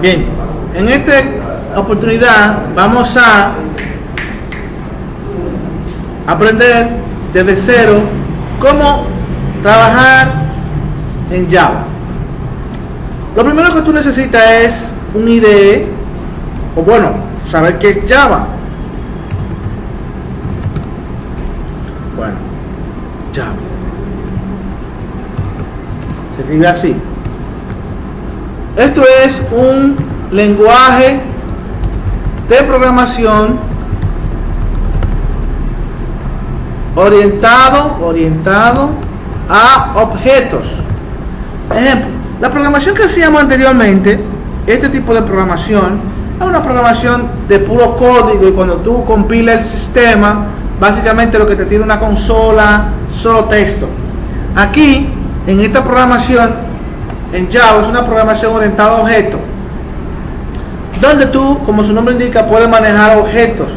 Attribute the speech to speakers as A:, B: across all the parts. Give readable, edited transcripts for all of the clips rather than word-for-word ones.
A: Bien, en esta oportunidad vamos a aprender desde cero cómo trabajar en Java. Lo primero que tú necesitas es un IDE, o bueno, saber qué es Java. Bueno, Java se escribe así. Esto es un lenguaje de programación orientado a objetos. Ejemplo, la programación que hacíamos anteriormente, este tipo de programación, es una programación de puro código, y cuando tú compilas el sistema, básicamente lo que te tira una consola, solo texto. Aquí, en esta programación, en Java, es una programación orientada a objetos, donde tú, como su nombre indica, puedes manejar objetos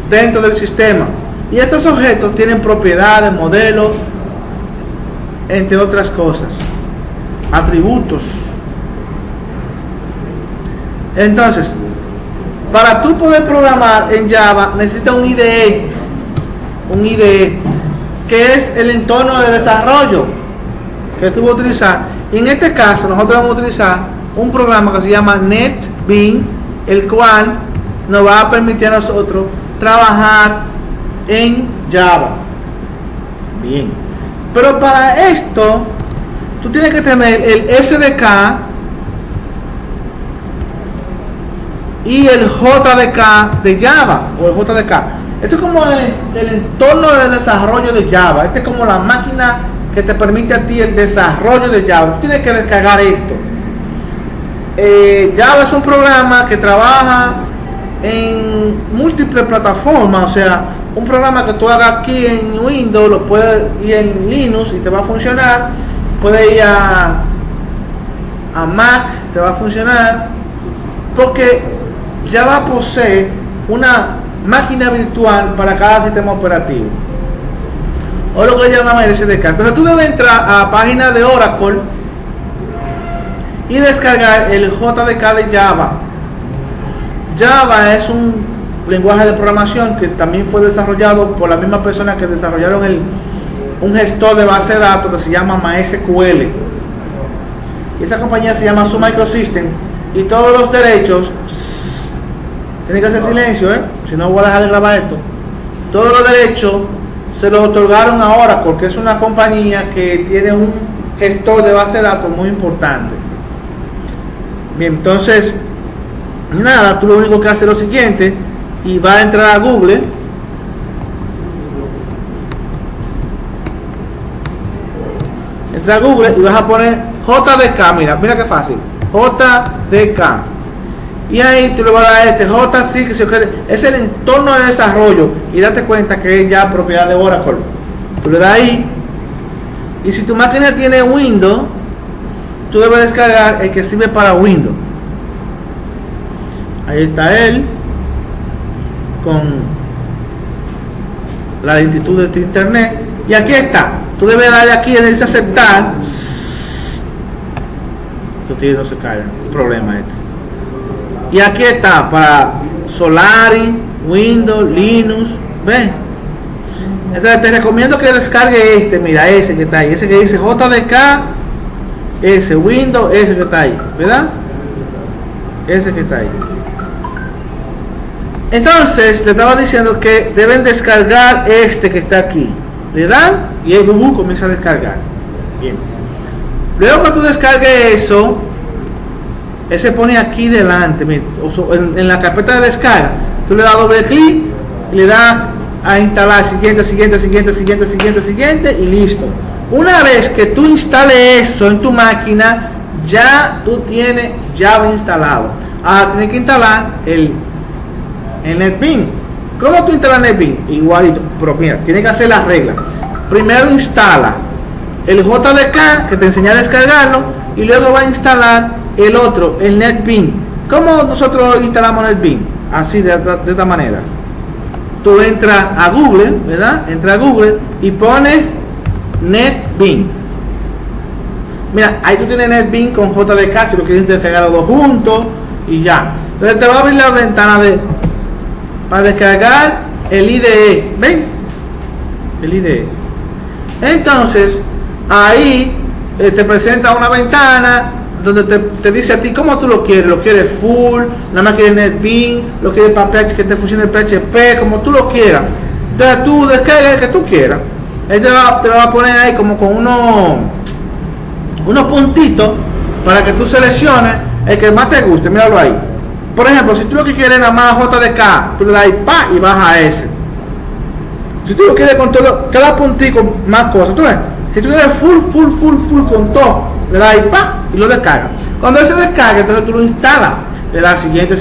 A: dentro del sistema. Y estos objetos tienen propiedades, modelos, entre otras cosas, atributos. Entonces, para tú poder programar en Java, necesitas un IDE, que es el entorno de desarrollo que tú vas a utilizar. Y en este caso, nosotros vamos a utilizar un programa que se llama NetBeans, el cual nos va a permitir a nosotros trabajar en Java. Bien, pero para esto tú tienes que tener el SDK y el JDK de Java, o el JDK. Esto es como el entorno de desarrollo de Java. Este es como la máquina que te permite a ti el desarrollo de Java. Tú tienes que descargar esto. Java es un programa que trabaja en múltiples plataformas, o sea, un programa que tú hagas aquí en Windows lo puedes ir en Linux y te va a funcionar, puedes ir a Mac, te va a funcionar, porque Java posee una máquina virtual para cada sistema operativo, o lo que le llamamos el SDK. Entonces tú debes entrar a la página de Oracle y descargar el JDK de Java. Java es un lenguaje de programación que también fue desarrollado por la misma persona que desarrollaron un gestor de base de datos que se llama MySQL. Y esa compañía se llama Sun Microsystems, y todos los derechos, tienen que hacer silencio, si no voy a dejar de grabar esto, todos los derechos se los otorgaron a Oracle, porque es una compañía que tiene un gestor de base de datos muy importante. Bien, entonces nada, tú lo único que haces es lo siguiente, y vas a entrar a Google, entra a Google y vas a poner JDK. Mira qué fácil, JDK, y ahí tú le vas a dar este JC, que es el entorno de desarrollo, y date cuenta que es ya propiedad de Oracle. Tú le das ahí, y si tu máquina tiene Windows, tú debes descargar el que sirve para Windows. Ahí está él, con la lentitud de internet, y aquí está. Tú debes darle aquí en ese aceptar. No se cae, problema este. Y aquí está para Solaris, Windows, Linux, ¿ves? Entonces te recomiendo que descargue este, mira, ese que está ahí, ese que dice JDK, ese Windows, ese que está ahí, ¿verdad? Ese que está ahí. Entonces le estaba diciendo que deben descargar este que está aquí. Le dan y el Google comienza a descargar. Bien. Luego que tú descargues eso, él se pone aquí delante, mira, en la carpeta de descarga. Tú le das doble clic y le das a instalar siguiente y listo. Una vez que tú instales eso en tu máquina, ya tú tienes Java instalado. Ahora tienes que instalar el NetBeans. ¿Cómo tú instalas NetBeans? Igualito, pero mira, tienes que hacer las reglas. Primero instala el JDK, que te enseña a descargarlo, y luego va a instalar el otro, el NetBeans. ¿Cómo nosotros instalamos NetBeans? Así, de esta manera. Tú entras a Google, ¿verdad? Entra a Google y pones NetBeans. Mira, ahí tú tienes NetBeans con JDK, si lo quieres descargar los dos juntos, y ya. Entonces te va a abrir la ventana para descargar el IDE. ¿Ven? El IDE. Entonces ahí te presenta una ventana donde te dice a ti cómo tú lo quieres full, nada más quieres NetBeans, lo quieres para PHP, que te funcione el PHP, como tú lo quieras. Entonces tú descargas el que tú quieras. Él te va a poner ahí como con unos puntitos para que tú selecciones el que más te guste. Míralo ahí. Por ejemplo, si tú lo que quieres nada más JDK, tú le das pa y baja a ese. Si tú lo quieres con todo, cada puntico más cosas, tú ves. Si tú quieres full con todo, le das pa y lo descargas. Cuando él se descarga, entonces tú lo instalas. Le das siguiente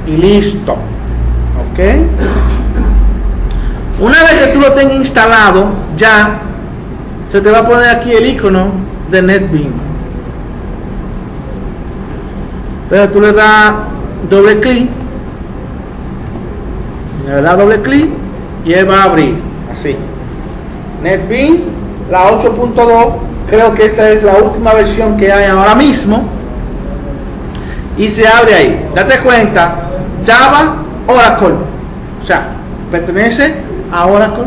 A: y listo. ¿Ok? Una vez que tú lo tengas instalado, ya se te va a poner aquí el icono de NetBeans. Entonces tú le das doble clic, y él va a abrir así. NetBeans, la 8.2, creo que esa es la última versión que hay ahora mismo, y se abre ahí. Date cuenta, Java Oracle, o sea, pertenece a Oracle.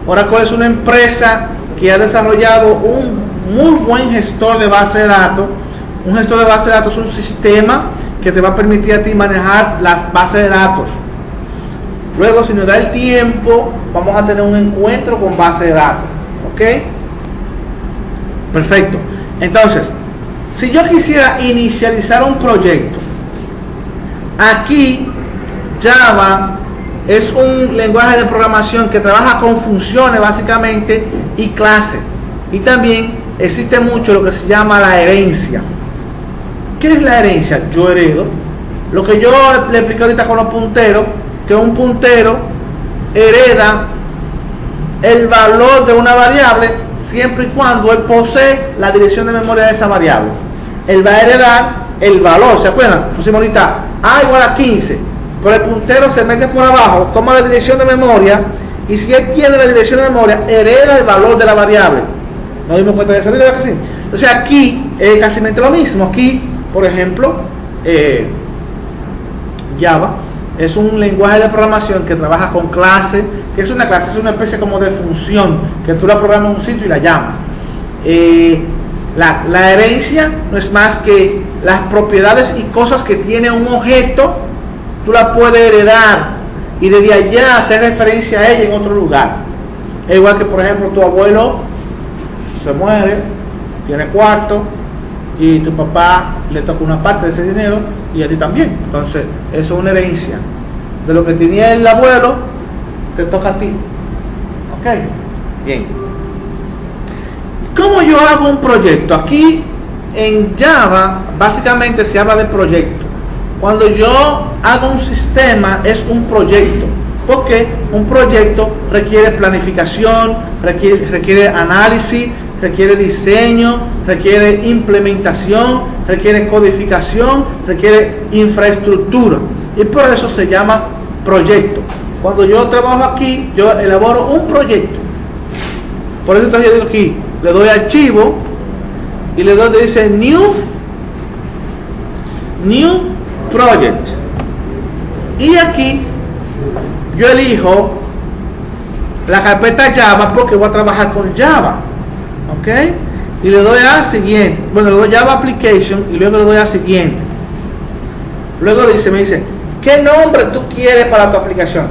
A: Oracle es una empresa que ha desarrollado un muy buen gestor de base de datos. Un gestor de base de datos es un sistema que te va a permitir a ti manejar las bases de datos. Luego, si nos da el tiempo, vamos a tener un encuentro con base de datos. ¿Ok? Perfecto. Entonces, si yo quisiera inicializar un proyecto, aquí Java es un lenguaje de programación que trabaja con funciones básicamente y clases. Y también existe mucho lo que se llama la herencia. ¿Qué es la herencia? Yo heredo. Lo que yo le expliqué ahorita con los punteros, que un puntero hereda el valor de una variable siempre y cuando él posee la dirección de memoria de esa variable. Él va a heredar el valor, ¿se acuerdan? Pusimos ahorita A igual a 15, pero el puntero se mete por abajo, toma la dirección de memoria, y si él tiene la dirección de memoria, hereda el valor de la variable. ¿Nos dimos cuenta de eso? ¿Verdad que sí? Entonces aquí es casi lo mismo. Aquí, por ejemplo, Java es un lenguaje de programación que trabaja con clases. Que es una clase? Es una especie como de función que tú la programas en un sitio y la llamas. La herencia no es más que las propiedades y cosas que tiene un objeto, tú la puedes heredar y desde allá hacer referencia a ella en otro lugar. Es igual que, por ejemplo, tu abuelo se muere, tiene cuarto, y tu papá le toca una parte de ese dinero y a ti también. Entonces, eso es una herencia. De lo que tenía el abuelo, te toca a ti. ¿Ok? Bien. ¿Cómo yo hago un proyecto? Aquí en Java básicamente se habla de proyecto. Cuando yo hago un sistema es un proyecto, porque un proyecto requiere planificación, requiere análisis, requiere diseño, requiere implementación, requiere codificación, requiere infraestructura, y por eso se llama proyecto. Cuando yo trabajo aquí, yo elaboro un proyecto. Por eso entonces yo digo aquí, le doy archivo y le doy donde dice new project, y aquí yo elijo la carpeta Java porque voy a trabajar con Java. ¿Ok? Y le doy a siguiente. Bueno, le doy Java Application y luego le doy a siguiente. Luego me dice, ¿qué nombre tú quieres para tu aplicación?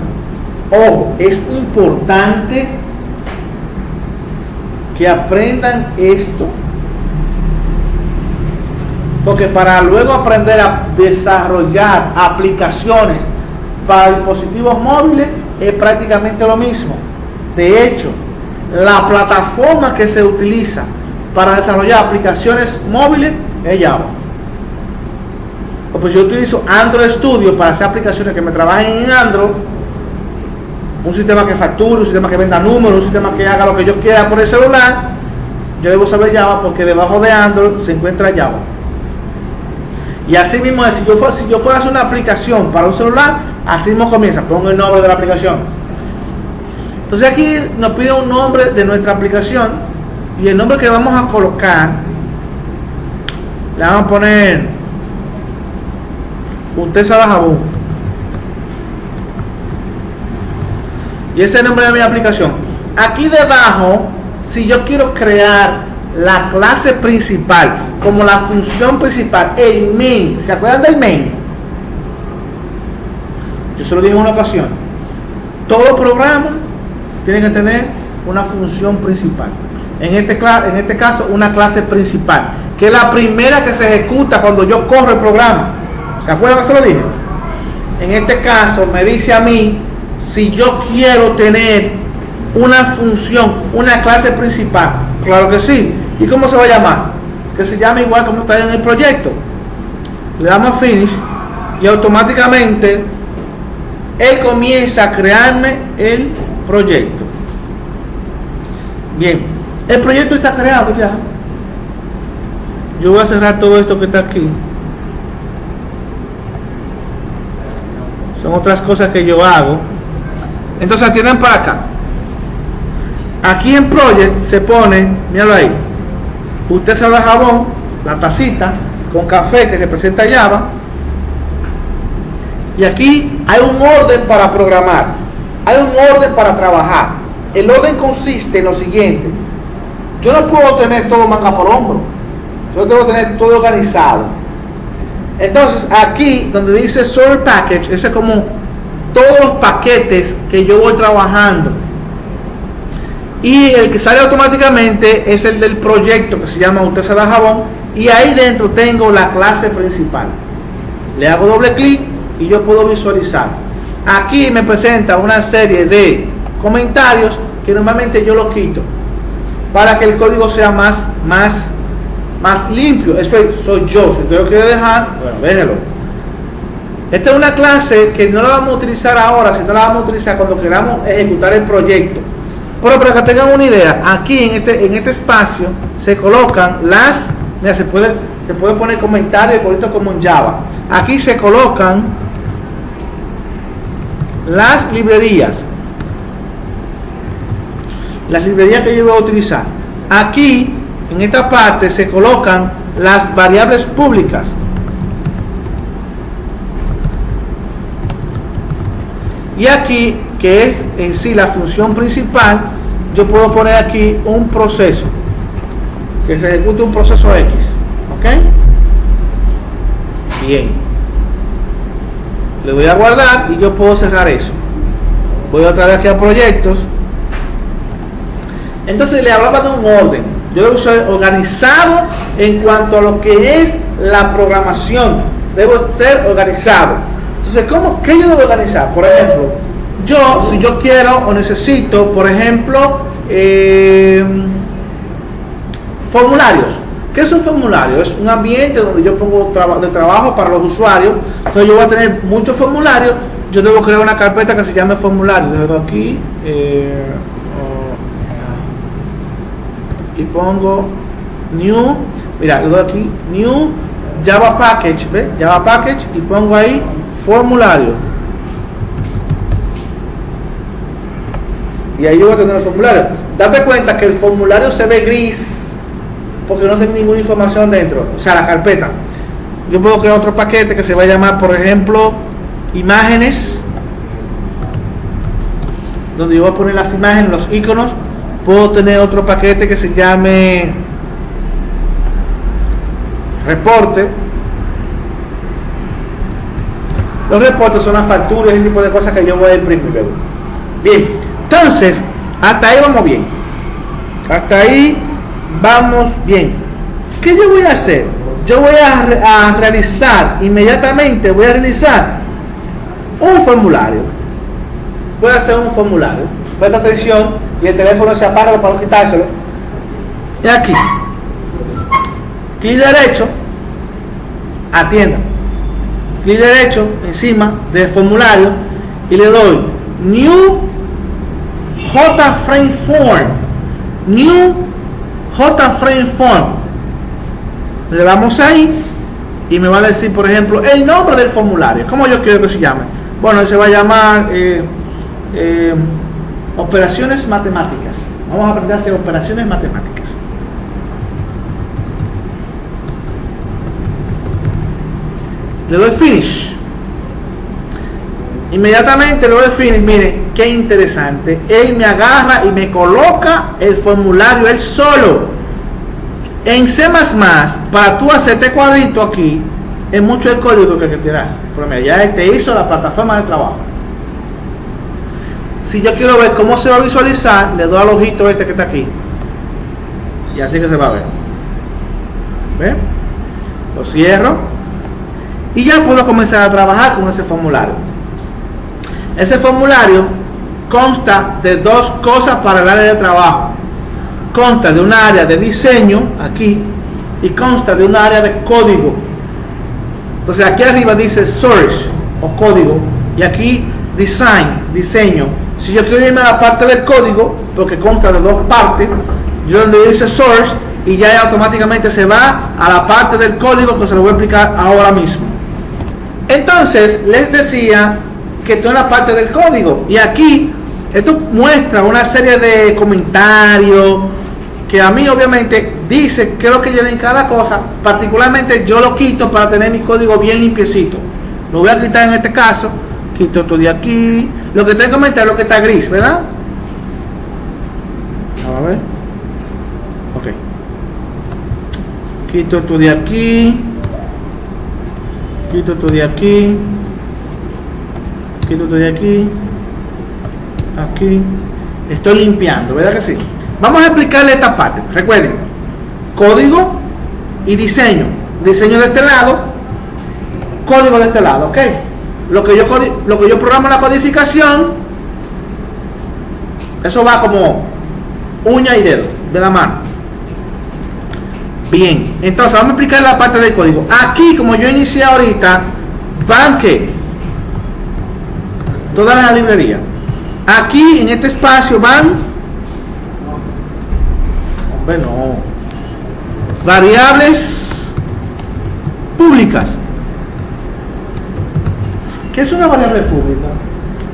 A: Ojo, es importante que aprendan esto, porque para luego aprender a desarrollar aplicaciones para dispositivos móviles es prácticamente lo mismo. De hecho, la plataforma que se utiliza para desarrollar aplicaciones móviles es Java. Pues yo utilizo Android Studio para hacer aplicaciones que me trabajen en Android, un sistema que facture, un sistema que venda números, un sistema que haga lo que yo quiera por el celular. Yo debo saber Java porque debajo de Android se encuentra Java. Y así mismo, si yo fuera a hacer una aplicación para un celular, así mismo comienza, pongo el nombre de la aplicación. Entonces aquí nos pide un nombre de nuestra aplicación, y el nombre que vamos a colocar, le vamos a poner Usted sabe jabón. Y ese es el nombre de mi aplicación. Aquí debajo, si yo quiero crear la clase principal, como la función principal, el main, ¿se acuerdan del main? Yo se lo dije en una ocasión. Todo programa tiene que tener una función principal. En este caso, una clase principal, que es la primera que se ejecuta cuando yo corro el programa. ¿Se acuerdan que se lo dije? En este caso, me dice a mí si yo quiero tener una función, una clase principal. Claro que sí. ¿Y cómo se va a llamar? Que se llama igual como está en el proyecto. Le damos a Finish y automáticamente él comienza a crearme el proyecto. Bien, el proyecto está creado ya. Yo voy a cerrar todo esto que está aquí. Son otras cosas que yo hago. Entonces atiendan para acá. Aquí en Project se pone, míralo ahí. Usted se da jabón, la tacita con café que representa Java. Y aquí hay un orden para programar. Hay un orden para trabajar. El orden consiste en lo siguiente. Yo no puedo tener todo manga por hombro. Yo tengo que tener todo organizado. Entonces aquí donde dice Source Package, ese es como todos los paquetes que yo voy trabajando. Y el que sale automáticamente es el del proyecto que se llama Usted se da jabón. Y ahí dentro tengo la clase principal. Le hago doble clic y yo puedo visualizar. Aquí me presenta una serie de comentarios que normalmente yo lo quito para que el código sea más limpio. Eso soy yo. Si usted lo quiere dejar, bueno, déjelo. Esta es una clase que no la vamos a utilizar ahora, sino la vamos a utilizar cuando queramos ejecutar el proyecto. Pero para que tengan una idea, aquí en este espacio se colocan las, mira, se puede poner comentarios igualito como en Java. Aquí se colocan las librerías que yo voy a utilizar. Aquí en esta parte se colocan las variables públicas. Y aquí, que es en sí la función principal, yo puedo poner aquí un proceso que se ejecute un proceso X. ¿Ok? Bien, le voy a guardar y yo puedo cerrar eso. Voy otra vez aquí a proyectos. Entonces le hablaba de un orden. Yo debo ser organizado en cuanto a lo que es la programación. Debo ser organizado. Entonces, ¿qué yo debo organizar? Por ejemplo, si yo quiero o necesito, por ejemplo, formularios. ¿Qué es un formulario? Es un ambiente donde yo pongo de trabajo para los usuarios. Entonces yo voy a tener muchos formularios. Yo debo crear una carpeta que se llame formulario. Le doy aquí y pongo new. Mira, le doy aquí new Java Package, ¿ve? Java Package y pongo ahí formulario. Y ahí yo voy a tener el formulario. Date cuenta que el formulario se ve gris porque no tiene ninguna información dentro, o sea, la carpeta. Yo puedo crear otro paquete que se va a llamar, por ejemplo, imágenes, donde yo voy a poner las imágenes, los iconos. Puedo tener otro paquete que se llame reporte. Los reportes son las facturas y ese tipo de cosas que yo voy a imprimir luego. Bien, entonces, hasta ahí vamos bien. Hasta ahí vamos bien. ¿Qué yo voy a hacer? Yo voy a realizar, inmediatamente voy a realizar un formulario. Voy a hacer un formulario. Presta atención y el teléfono se apaga para no quitárselo. Y aquí, clic derecho, atienda. Clic derecho encima del formulario y le doy New JFrame Form. New JFrame Form. Le damos ahí y me va a decir, por ejemplo, el nombre del formulario. ¿Cómo yo quiero que se llame? Bueno, se va a llamar operaciones matemáticas. Vamos a aprender a hacer operaciones matemáticas. Le doy Finish. Inmediatamente luego de finish, mire, qué interesante. Él me agarra y me coloca el formulario él solo. En C++, para tú hacer este cuadrito aquí, es mucho el código que hay que tirar. Pero mira, ya te hizo la plataforma de trabajo. Si yo quiero ver cómo se va a visualizar, le doy al ojito este que está aquí. Y así que se va a ver. ¿Ven? Lo cierro. Y ya puedo comenzar a trabajar con ese formulario. Ese formulario consta de dos cosas para el área de trabajo. Consta de un área de diseño, aquí, y consta de un área de código. Entonces aquí arriba dice source, o código, y aquí design, diseño. Si yo quiero irme a la parte del código, porque consta de dos partes, yo donde dice source, y ya automáticamente se va a la parte del código que se lo voy a explicar ahora mismo. Entonces, les decía que estoy en la parte del código, y aquí, esto muestra una serie de comentarios, que a mí obviamente dice qué es lo que lleva en cada cosa. Particularmente yo lo quito para tener mi código bien limpiecito. Lo voy a quitar en este caso. Quito esto de aquí. Lo que tengo que comentar es lo que está gris, ¿verdad? Vamos a ver. Ok. Quito esto de aquí. Quito esto de aquí. Quito esto de aquí. Aquí. Estoy limpiando, ¿verdad que sí? Vamos a explicarle esta parte. Recuerden, código y diseño. Diseño de este lado, código de este lado, ¿ok? Lo que yo programo en la codificación, eso va como uña y dedo de la mano. Bien, entonces vamos a explicar la parte del código. Aquí, como yo inicié ahorita, van que toda la librería. Aquí en este espacio van, bueno, variables públicas. ¿Qué es una variable pública?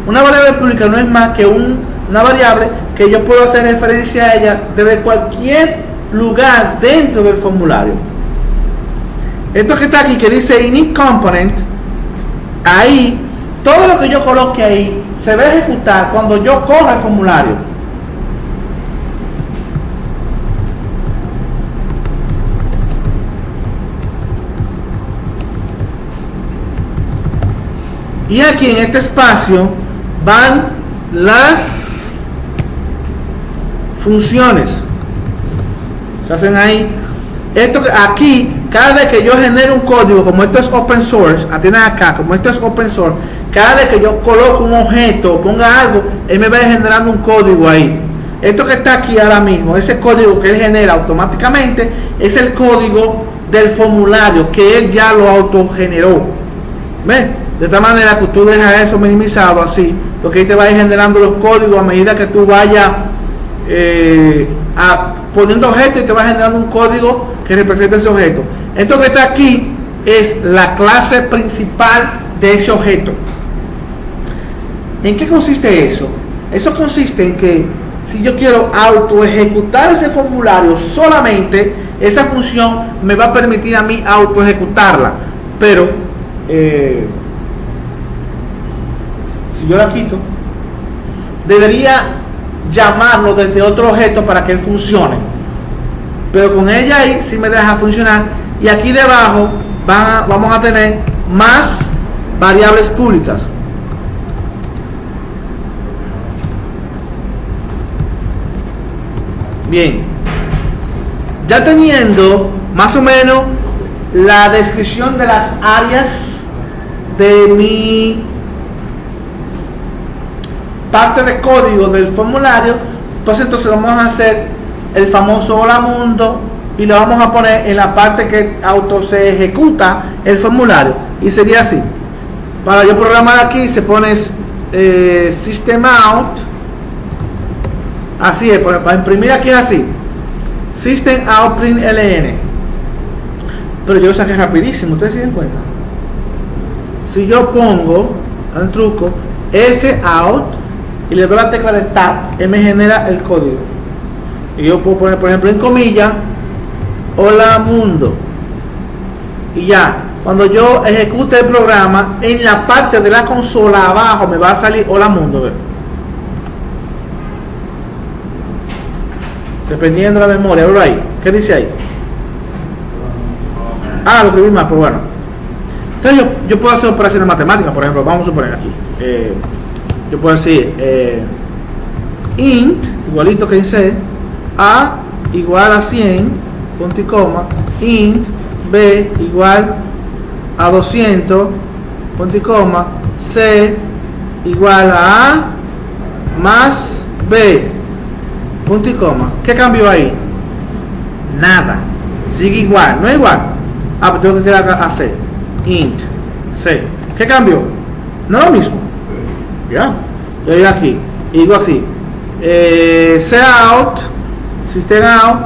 A: Una variable pública no es más que una variable que yo puedo hacer referencia a ella desde cualquier lugar dentro del formulario. Esto que está aquí, que dice init component, ahí, todo lo que yo coloque ahí se va a ejecutar cuando yo corra el formulario. Y aquí en este espacio van las funciones. Se hacen ahí. Esto aquí, cada vez que yo genero un código, como esto es open source, atiendan acá, como esto es open source, cada vez que yo coloco un objeto, ponga algo, él me va generando un código ahí. Esto que está aquí ahora mismo, ese código que él genera automáticamente, es el código del formulario que él ya lo autogeneró. ¿Ven? De esta manera que tú dejas eso minimizado así, porque ahí te va a ir generando los códigos a medida que tú vayas poniendo objetos y te va generando un código que representa ese objeto. Esto que está aquí es la clase principal de ese objeto. ¿En qué consiste eso? Eso consiste en que si yo quiero auto ejecutar ese formulario, solamente esa función me va a permitir a mí auto ejecutarla, pero si yo la quito, debería llamarlo desde otro objeto para que él funcione, pero con ella ahí sí me deja funcionar. Y aquí debajo vamos a tener más variables públicas. Bien, ya teniendo más o menos la descripción de las áreas de mi parte de código del formulario, pues entonces vamos a hacer el famoso hola mundo y lo vamos a poner en la parte que auto se ejecuta el formulario, y sería así. Para yo programar aquí se pone system out, así es, para imprimir aquí es así, system out print ln, pero yo lo saqué rapidísimo, ustedes se dan cuenta. Si yo pongo el truco out y le doy la tecla de tab, él me genera el código, y yo puedo poner por ejemplo en comillas hola mundo, y ya cuando yo ejecute el programa, en la parte de la consola abajo me va a salir hola mundo, ¿ver? Dependiendo de la memoria, ¿ver ahí? ¿Qué dice ahí? Lo escribí más, pero bueno. Entonces yo puedo hacer operaciones matemáticas, por ejemplo, vamos a suponer aquí. Yo puedo decir int, igualito que dice A igual a 100, punto y coma, int B igual a 200, punto y coma, C igual a A más B, punto y coma. ¿Qué cambió ahí? Nada. Sigue igual, no es igual. Pues tengo que quedar a C. Int C. ¿Qué cambió? No es lo mismo. Ya. Yo digo aquí. Y digo así. Cout, system out.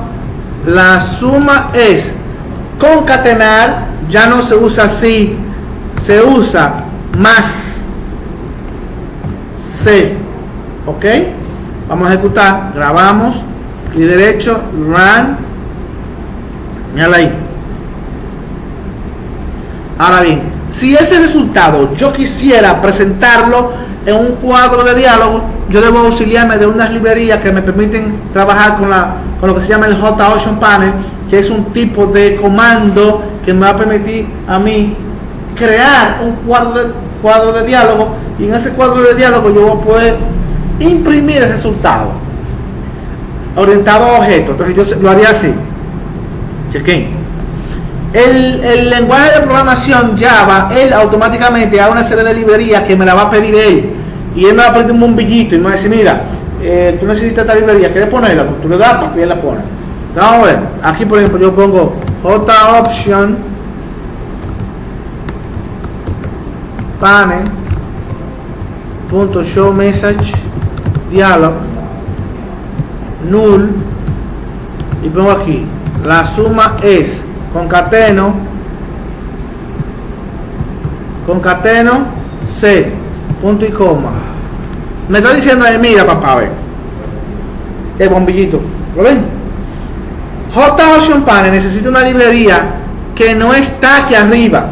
A: La suma es concatenar. Ya no se usa así. Se usa más C. ¿Ok? Vamos a ejecutar. Grabamos. Clic derecho. Run. Mírala ahí. Ahora bien, si ese resultado yo quisiera presentarlo en un cuadro de diálogo, yo debo auxiliarme de unas librerías que me permiten trabajar con lo que se llama el JOcean Panel, que es un tipo de comando que me va a permitir a mí crear un cuadro de diálogo, y en ese cuadro de diálogo yo voy a poder imprimir el resultado orientado a objetos. Entonces yo lo haría así. Chequen. El lenguaje de programación Java, él automáticamente hace una serie de librerías que me la va a pedir él, y él me va a pedir un bombillito y me va a decir, mira, tú necesitas esta librería, ¿quieres ponerla? Pues tú le das para que él la pone. Entonces, vamos a ver, aquí por ejemplo yo pongo JOcean Panel .show message dialog null, y pongo aquí la suma es concateno C, punto y coma. Me está diciendo ahí, mira papá, ve el bombillito, ¿lo ven? JOcean Panel necesita una librería que no está aquí arriba.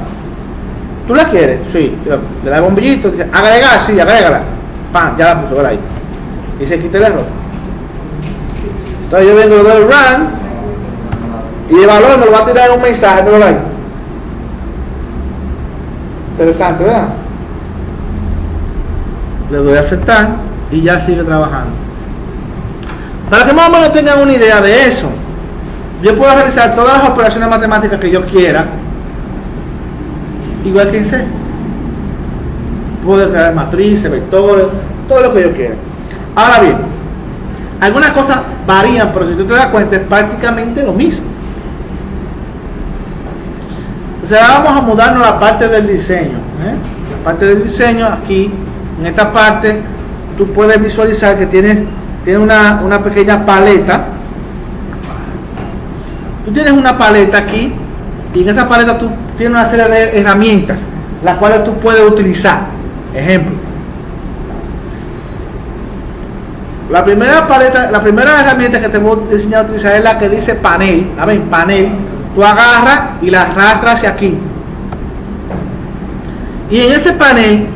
A: ¿Tú la quieres? Sí. Le da el bombillito, dice agregar, sí, agrégala. Pam, ya la puso, ver ahí. Y se quita el error. Entonces yo vengo, le doy run, y el valor me lo va a tirar en un mensaje, ¿no? Ahí. Interesante, ¿verdad? Le doy a aceptar y ya sigue trabajando. Para que más o menos tengan una idea de eso, yo puedo realizar todas las operaciones matemáticas que yo quiera, igual que en C. Puedo crear matrices, vectores, todo lo que yo quiera. Ahora bien, algunas cosas varían, pero si tú te das cuenta es prácticamente lo mismo. Entonces ahora vamos a mudarnos a la parte del diseño. La parte del diseño, aquí, en esta parte, tú puedes visualizar que tiene una pequeña paleta. Tú tienes una paleta aquí, y en esta paleta tú tienes una serie de herramientas, las cuales tú puedes utilizar. Ejemplo. La primera herramienta que te voy a enseñar a utilizar es la que dice panel. A ver, panel. Tú agarras y la arrastras hacia aquí. Y en ese panel,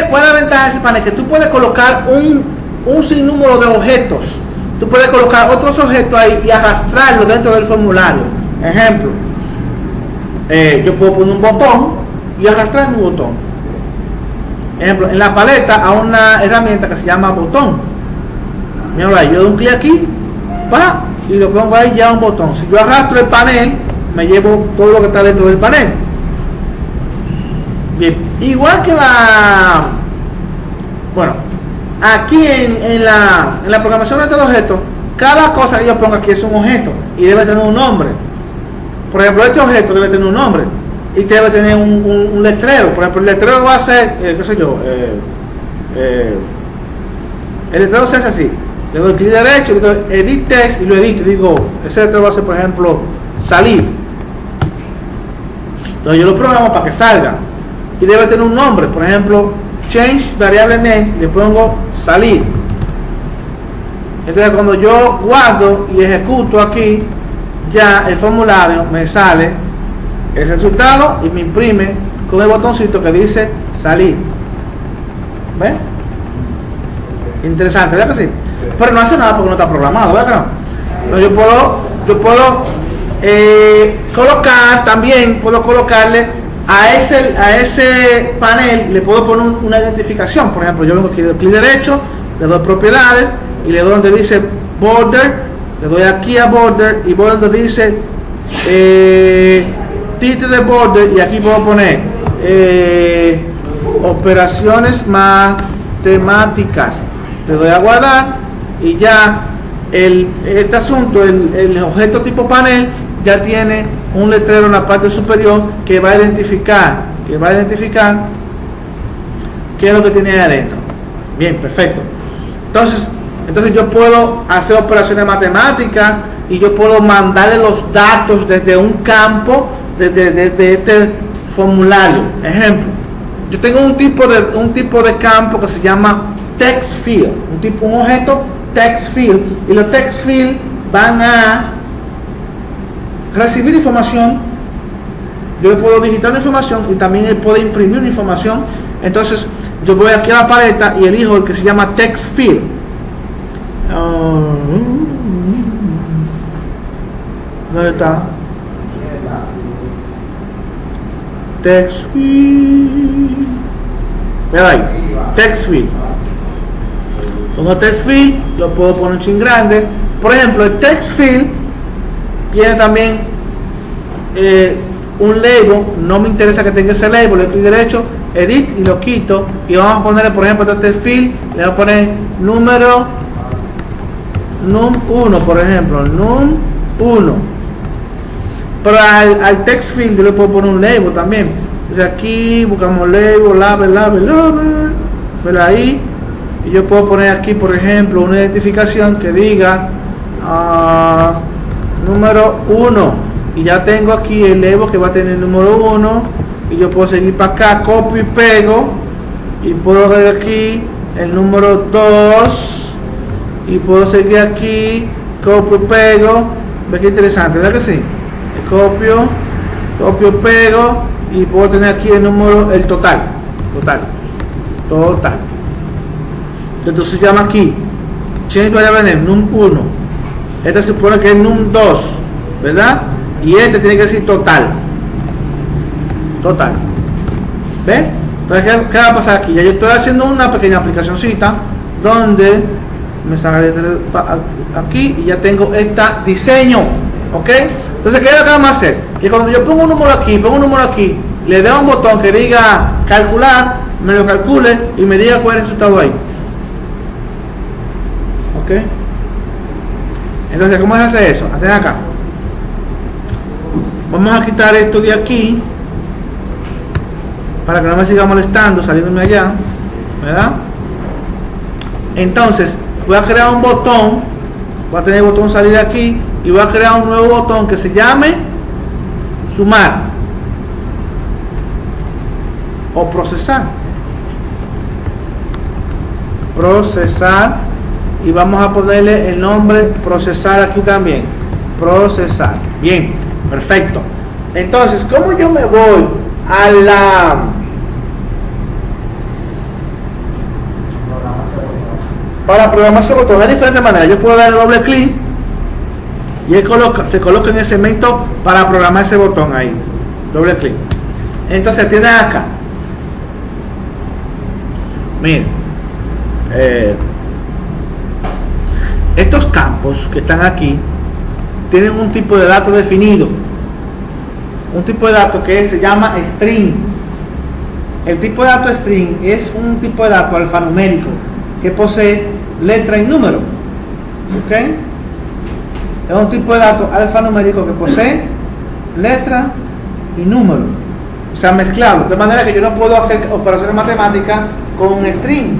A: ¿cuál es la ventaja de ese panel? Que tú puedes colocar un sinnúmero de objetos. Tú puedes colocar otros objetos ahí y arrastrarlos dentro del formulario. Ejemplo, yo puedo poner un botón y arrastrar mi botón. Ejemplo, en la paleta hay una herramienta que se llama botón. Mira, yo doy un clic aquí, y lo pongo ahí ya un botón. Si yo arrastro el panel, me llevo todo lo que está dentro del panel. Bien, igual que aquí en la programación de estos objetos, cada cosa que yo ponga aquí es un objeto y debe tener un nombre. Por ejemplo, este objeto debe tener un nombre y debe tener un letrero. Por ejemplo, el letrero va a ser, qué sé yo, el letrero se hace así. Le doy clic derecho, le doy edit text y lo edito. Digo, ese letrero va a ser, por ejemplo, salir. Entonces yo lo programo para que salga. Y debe tener un nombre. Por ejemplo, change variable name, le pongo salir. Entonces cuando yo guardo y ejecuto aquí, ya el formulario me sale el resultado y me imprime con el botoncito que dice salir. ¿Ven? Interesante, ¿verdad que sí? Pero no hace nada porque no está programado, ¿verdad que no? No, yo puedo colocar también, puedo colocarle a ese panel, le puedo poner una identificación. Por ejemplo, yo vengo aquí de clic derecho, le doy propiedades y le doy donde dice border, le doy aquí a border y voy donde dice título de border y aquí puedo poner operaciones matemáticas. Le doy a guardar y ya este asunto, el objeto tipo panel ya tiene un letrero en la parte superior que va a identificar qué es lo que tiene ahí adentro. Bien, perfecto. Entonces yo puedo hacer operaciones matemáticas y yo puedo mandarle los datos desde un campo, desde este formulario. Ejemplo, yo tengo un tipo de campo que se llama text field, un objeto text field, y los text field van a recibir información. Yo le puedo digitar una información y también él puede imprimir una información. Entonces yo voy aquí a la paleta y elijo el que se llama text field. ¿Dónde está? Text field. Mira ahí, text field. Como text field lo puedo poner un chin grande. Por ejemplo, el text field tiene también un label. No me interesa que tenga ese label. Le clic derecho, edit y lo quito. Y vamos a ponerle, por ejemplo, este text field. Le voy a poner número num1, por ejemplo, num1. Pero al text field yo le puedo poner un label también. Entonces aquí buscamos label, pero ahí. Y yo puedo poner aquí, por ejemplo, una identificación que diga número 1. Y ya tengo aquí el label que va a tener el número 1. Y yo puedo seguir para acá, copio y pego. Y puedo ver aquí el número 2. Y puedo seguir aquí, copio y pego. ¿Ve qué interesante, verdad que sí? Copio, pego. Y puedo tener aquí el número, el total. Entonces se llama aquí change variable name num1. Este se supone que es num2, ¿verdad? Y este tiene que decir total. ¿Ven? Entonces, ¿qué va a pasar aquí? Ya yo estoy haciendo una pequeña aplicacióncita donde me sale aquí y ya tengo este diseño. ¿Ok? Entonces, ¿qué es lo que vamos a hacer? Que cuando yo pongo un número aquí, le doy un botón que diga calcular, me lo calcule y me diga cuál es el resultado ahí. ¿Ok? Entonces, ¿cómo se hace eso? Aten acá. Vamos a quitar esto de aquí para que no me siga molestando saliéndome allá, ¿verdad? Entonces, voy a crear un botón. Voy a tener el botón salir de aquí y voy a crear un nuevo botón que se llame sumar o procesar. Y vamos a ponerle el nombre procesar aquí también. Procesar. Bien, perfecto. Entonces, ¿cómo yo me voy a para programar ese botón? De diferentes maneras. Yo puedo darle doble clic y él se coloca en el segmento para programar ese botón ahí. Doble clic. Entonces tiene acá. Miren. Estos campos que están aquí tienen un tipo de dato definido. Un tipo de dato que se llama string. El tipo de dato string es un tipo de dato alfanumérico que posee letra y número. ¿Ok? Es un tipo de dato alfanumérico que posee letra y número. O sea, mezclado. De manera que yo no puedo hacer operaciones matemáticas con un string,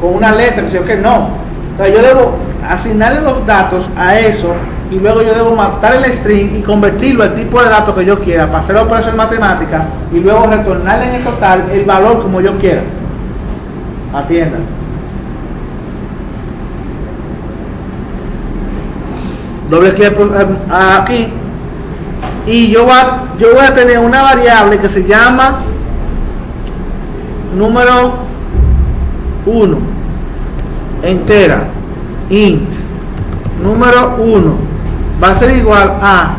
A: con una letra, ¿sí o qué? No. O sea, yo debo asignarle los datos a eso y luego yo debo matar el string y convertirlo al tipo de datos que yo quiera para hacer la operación matemática y luego retornarle en el total el valor como yo quiera. Atiendan. Doble clic aquí y yo voy a tener una variable que se llama número 1 entera, int número 1 va a ser igual a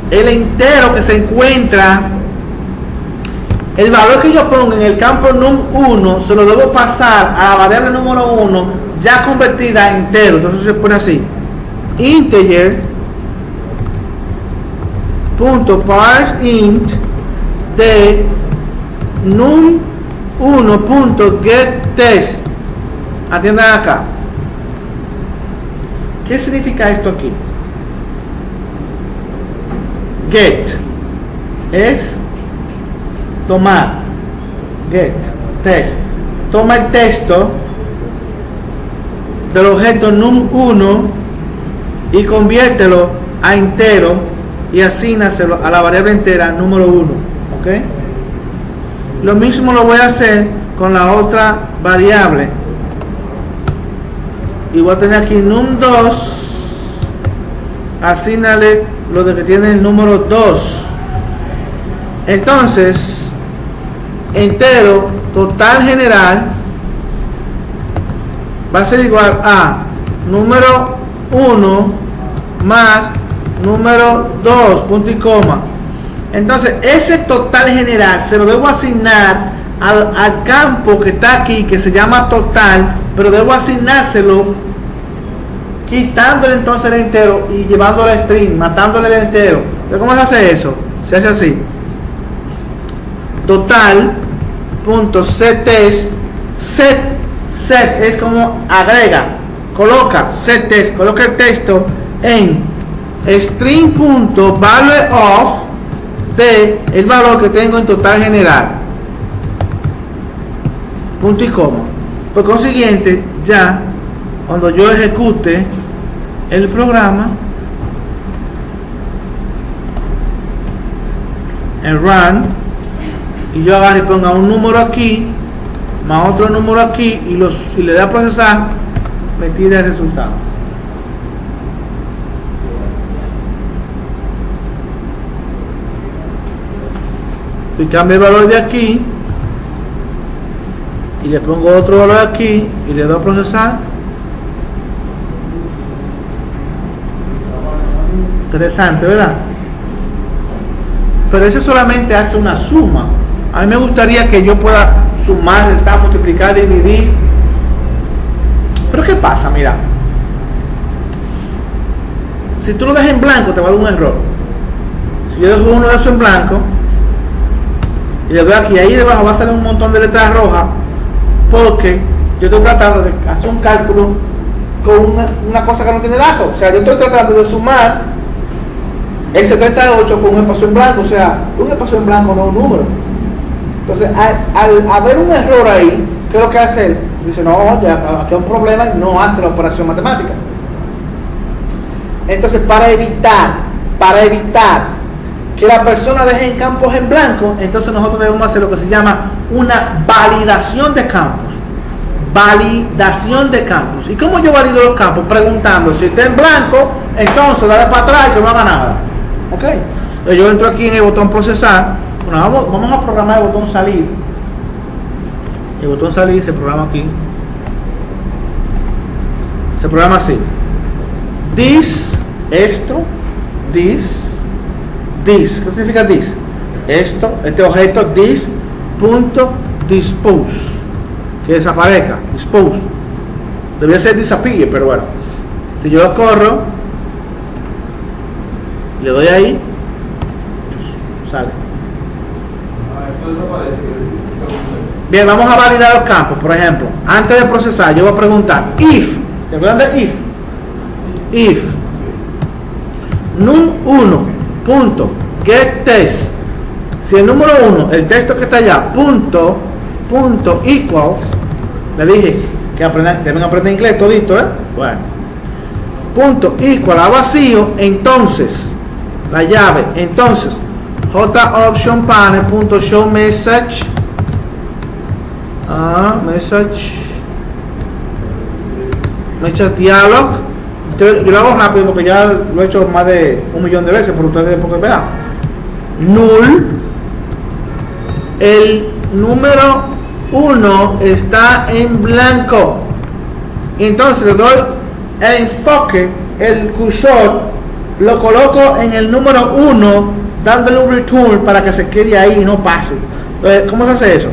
A: el entero que se encuentra, el valor que yo pongo en el campo num1 se lo debo pasar a la variable número 1 ya convertida a entero. Entonces se pone así: integer punto parseInt de num1 punto getTest. Atiendan acá. ¿Qué significa esto aquí? Get es tomar, get test, toma el texto del objeto num1 y conviértelo a entero y asígnaselo a la variable entera número 1. ¿Ok? Lo mismo lo voy a hacer con la otra variable, y voy a tener aquí num2, asígnale lo de que tiene el número 2. Entonces entero total general va a ser igual a número 1 más número 2 punto y coma. Entonces ese total general se lo debo asignar al campo que está aquí, que se llama total, pero debo asignárselo quitándole entonces el entero y llevándole al string, matándole el entero. Entonces, ¿cómo se hace eso? Se hace así: total.setTest. Set es como agrega, coloca, setTest, coloca el texto en string.valueOf de el valor que tengo en total general, punto y coma. Por consiguiente, ya cuando yo ejecute el programa en run, y yo agarre y ponga un número aquí más otro número aquí y le da a procesar, me tira el resultado. Si cambio el valor de aquí y le pongo otro valor aquí y le doy a procesar, interesante, ¿verdad? Pero ese solamente hace una suma. A mí me gustaría que yo pueda sumar, restar, multiplicar, dividir. Pero ¿qué pasa? Mira, si tú lo dejas en blanco te va a dar un error. Si yo dejo uno de esos en blanco y le doy aquí, ahí debajo va a salir un montón de letras rojas, porque yo estoy tratando de hacer un cálculo con una cosa que no tiene datos. O sea, yo estoy tratando de sumar el 78 con un espacio en blanco. O sea, un espacio en blanco no es un número. Entonces, al haber un error ahí, ¿qué es lo que hace? Dice, no, ya aquí hay un problema y no hace la operación matemática. Entonces, para evitar que la persona deje en campos en blanco, entonces nosotros debemos hacer lo que se llama una validación de campos. Validación de campos. ¿Y cómo yo valido los campos? Preguntando, si está en blanco, entonces dale para atrás y que no haga nada. ¿Ok? Entonces yo entro aquí en el botón procesar. Bueno, vamos a programar el botón salir. El botón salir se programa aquí. Se programa así: this, esto, this. ¿Qué significa this? Esto, este objeto, this.dispose, que desaparezca, dispose. Debería ser disappear, pero bueno. Si yo lo corro, le doy ahí, sale. Bien, vamos a validar los campos. Por ejemplo, antes de procesar, yo voy a preguntar if. ¿Se acuerdan de if? If num1 punto getTest, si el número 1, el texto que está allá, punto equals, le dije que deben aprender inglés todito, bueno, punto equal a vacío, entonces la llave, entonces joption panel punto show message, message dialog Yo lo hago rápido porque ya lo he hecho más de 1.000.000 de veces, por ustedes porque vean. Null, el número 1 está en blanco. Y entonces le doy el enfoque, el cursor, lo coloco en el número 1, dándole un return para que se quede ahí y no pase. Entonces, ¿cómo se hace eso?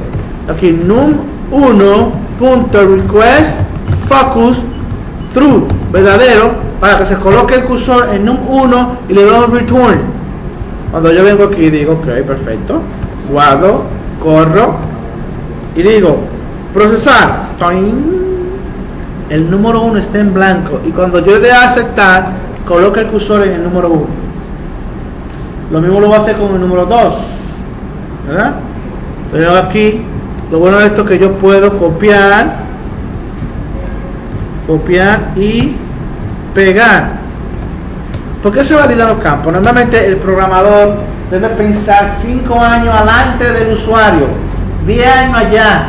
A: Aquí, num1.request focus true, verdadero, para que se coloque el cursor en num1 y le doy un return. Cuando yo vengo aquí digo, ok, perfecto, guardo, corro y digo, procesar, el número 1 está en blanco, y cuando yo dé a aceptar, coloca el cursor en el número 1. Lo mismo lo voy a hacer con el número 2, ¿verdad? Entonces aquí, lo bueno de esto es que yo puedo copiar y pegar. ¿Por qué se validan los campos? Normalmente el programador debe pensar 5 años adelante del usuario, 10 años allá.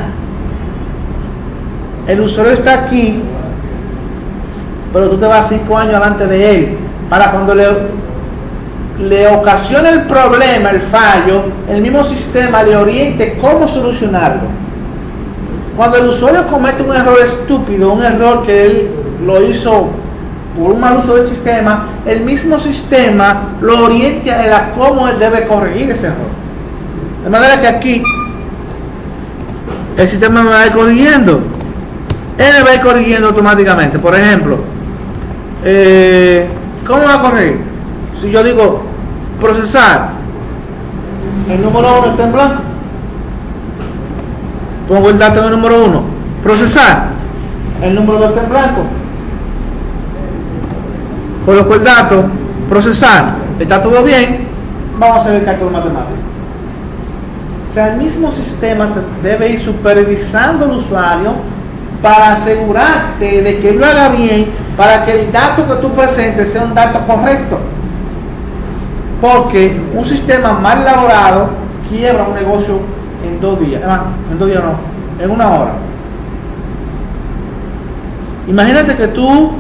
A: El usuario está aquí, pero tú te vas 5 años adelante de él, para cuando le ocasiona el problema, el fallo, el mismo sistema le oriente cómo solucionarlo. Cuando el usuario comete un error estúpido, un error que él lo hizo por un mal uso del sistema, el mismo sistema lo orienta a cómo él debe corregir ese error. De manera que aquí el sistema me va a ir corrigiendo. Él me va a ir corrigiendo automáticamente. Por ejemplo, ¿cómo va a corregir? Si yo digo procesar, el número 1 está en blanco, pongo el dato en el número 1, procesar, el número 2 está en blanco, coloco el dato, procesar, está todo bien, vamos a hacer el cálculo matemático. O sea, el mismo sistema debe ir supervisando al usuario para asegurarte de que lo haga bien, para que el dato que tú presentes sea un dato correcto. Porque un sistema mal elaborado quiebra un negocio en 2 días. En 2 días no, en 1 hora. Imagínate que tú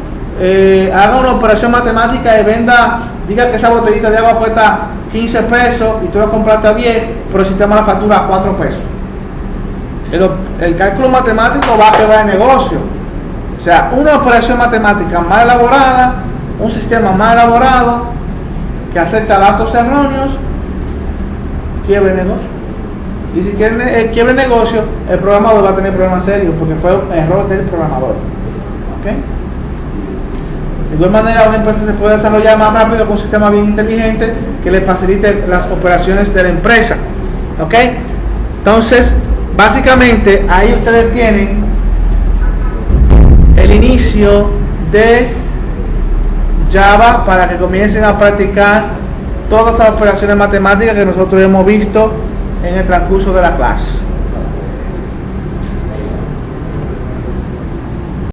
A: haga una operación matemática y venda, diga que esa botellita de agua cuesta 15 pesos y tú la compraste a 10, pero el sistema la factura a 4 pesos. El cálculo matemático va a quebrar el negocio. O sea, una operación matemática mal elaborada, un sistema mal elaborado que acepta datos erróneos, quiebra el negocio. Y si quiebra el negocio, el programador va a tener problemas serios porque fue un error del programador. ¿Okay? De igual manera, una empresa se puede desarrollar más rápido con un sistema bien inteligente que le facilite las operaciones de la empresa. ¿Ok? Entonces, básicamente, ahí ustedes tienen el inicio de Java para que comiencen a practicar todas las operaciones matemáticas que nosotros hemos visto en el transcurso de la clase.